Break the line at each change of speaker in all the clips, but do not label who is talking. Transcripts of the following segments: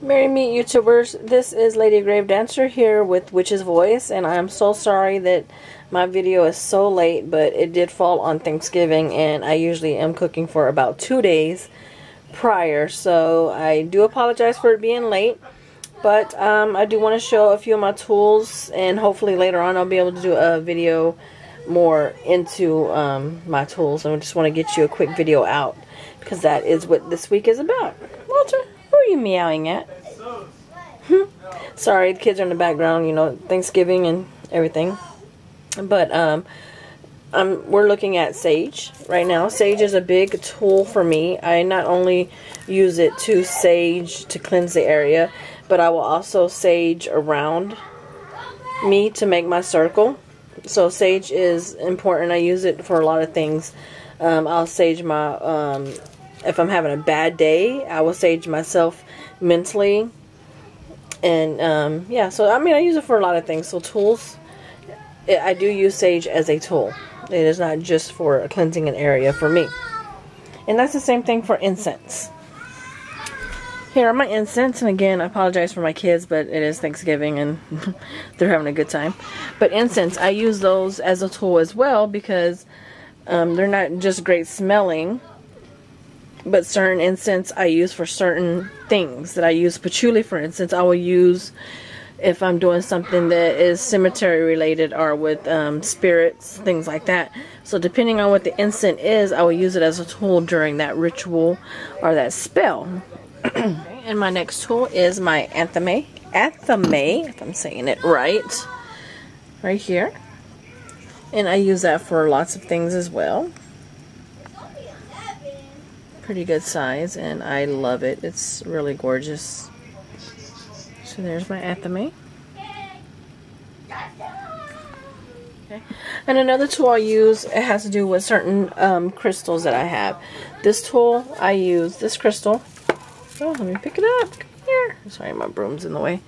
Merry Meet YouTubers, this is Lady Grave Dancer here with Witch's Voice, and I'm so sorry that my video is so late, but it did fall on Thanksgiving, and I usually am cooking for about 2 days prior, so I do apologize for it being late, but I do want to show a few of my tools, and hopefully later on I'll be able to do a video more into my tools, and I just want to get you a quick video out, because that is what this week is about. Walter, who are you meowing at? Sorry, the kids are in the background, you know, Thanksgiving and everything. But we're looking at sage right now. Sage is a big tool for me. I not only use it to sage to cleanse the area, but I will also sage around me to make my circle. So sage is important. I use it for a lot of things. I'll sage my, if I'm having a bad day, I will sage myself mentally. And yeah, so I mean, I use it for a lot of things. So tools, I do use sage as a tool. It is not just for cleansing an area for me. And that's the same thing for incense. Here are my incense, and again, I apologize for my kids, but it is Thanksgiving and they're having a good time. But incense, I use those as a tool as well, because they're not just great smelling, but certain incense I use for certain things that I use. Patchouli, for instance, I will use if I'm doing something that is cemetery related or with spirits, things like that. So depending on what the incense is, I will use it as a tool during that ritual or that spell. And my next tool is my Athame, if I'm saying it right here. And I use that for lots of things as well. Pretty good size, and I love it. It's really gorgeous. So there's my Athame. Okay. And another tool I use, it has to do with certain crystals that I have. This tool, I use this crystal. Oh, let me pick it up. Come here. Sorry, my broom's in the way.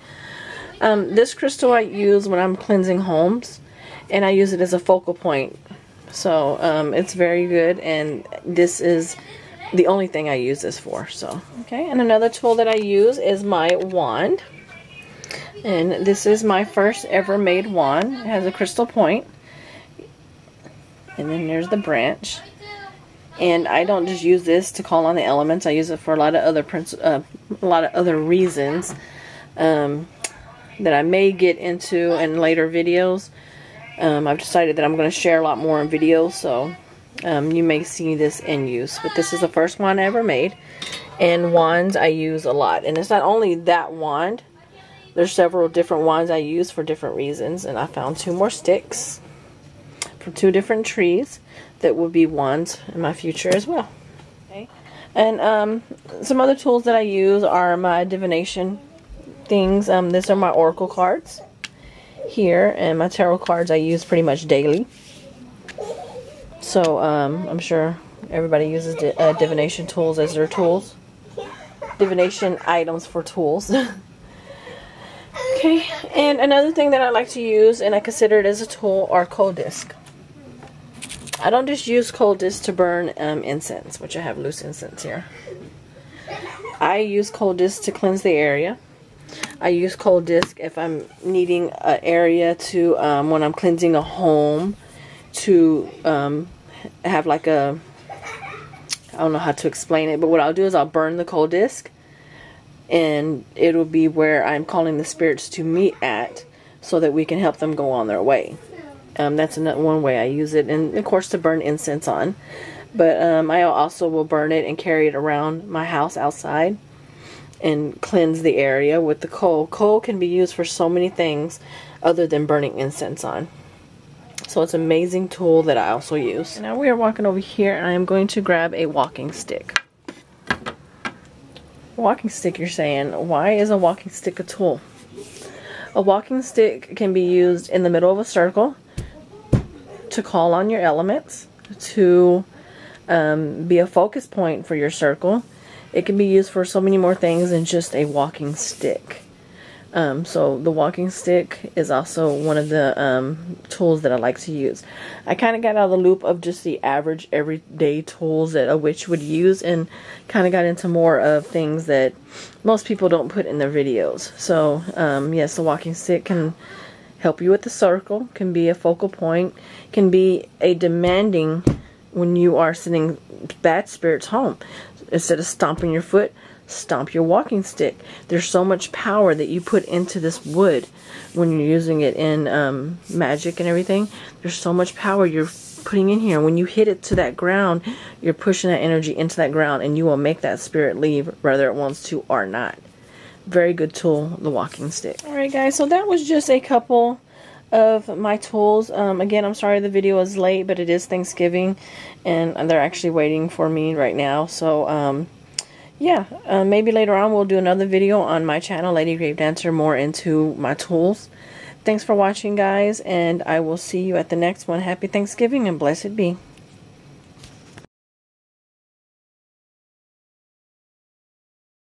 This crystal I use when I'm cleansing homes, and I use it as a focal point. So it's very good, and this is the only thing I use this for. So okay, and another tool that I use is my wand, and this is my first ever made wand. It has a crystal point, and then there's the branch. And I don't just use this to call on the elements. I use it for a lot of other reasons that I may get into in later videos. I've decided that I'm going to share a lot more in videos, so you may see this in use. But this is the first wand I ever made, and wands I use a lot. And it's not only that wand. There's several different wands I use for different reasons, and I found 2 more sticks from 2 different trees that will be wands in my future as well. Okay. And some other tools that I use are my divination things. These are my oracle cards here, and my tarot cards I use pretty much daily. So I'm sure everybody uses divination tools as their tools. Divination items for tools. Okay, and another thing that I like to use, and I consider it as a tool, are coal discs. I don't just use coal discs to burn incense, which I have loose incense here. I use coal discs to cleanse the area. I use coal disc if I'm needing an area to, when I'm cleansing a home, to have like a, I don't know how to explain it, but what I'll do is I'll burn the coal disc, and it'll be where I'm calling the spirits to meet at, so that we can help them go on their way. That's one way I use it, and of course to burn incense on. But I also will burn it and carry it around my house outside and cleanse the area with the coal. Coal can be used for so many things other than burning incense on. So it's an amazing tool that I also use. Now we are walking over here, and I am going to grab a walking stick. Walking stick, you're saying, why is a walking stick a tool? A walking stick can be used in the middle of a circle to call on your elements, to be a focus point for your circle. It can be used for so many more things than just a walking stick. So the walking stick is also one of the tools that I like to use. I kind of got out of the loop of just the average everyday tools that a witch would use, and kind of got into more of things that most people don't put in their videos. So yes, the walking stick can help you with the circle, can be a focal point, can be a demanding when you are sending bad spirits home. Instead of stomping your foot, stomp your walking stick. There's so much power that you put into this wood when you're using it in magic and everything. There's so much power you're putting in here. When you hit it to that ground, you're pushing that energy into that ground, and you will make that spirit leave whether it wants to or not. Very good tool, the walking stick. Alright guys, so that was just a couple of my tools. Again, I'm sorry the video is late, but it is Thanksgiving and they're actually waiting for me right now. So yeah, maybe later on we'll do another video on my channel, Lady Grave Dancer, more into my tools. Thanks for watching, guys, and I will see you at the next one. Happy Thanksgiving and blessed be.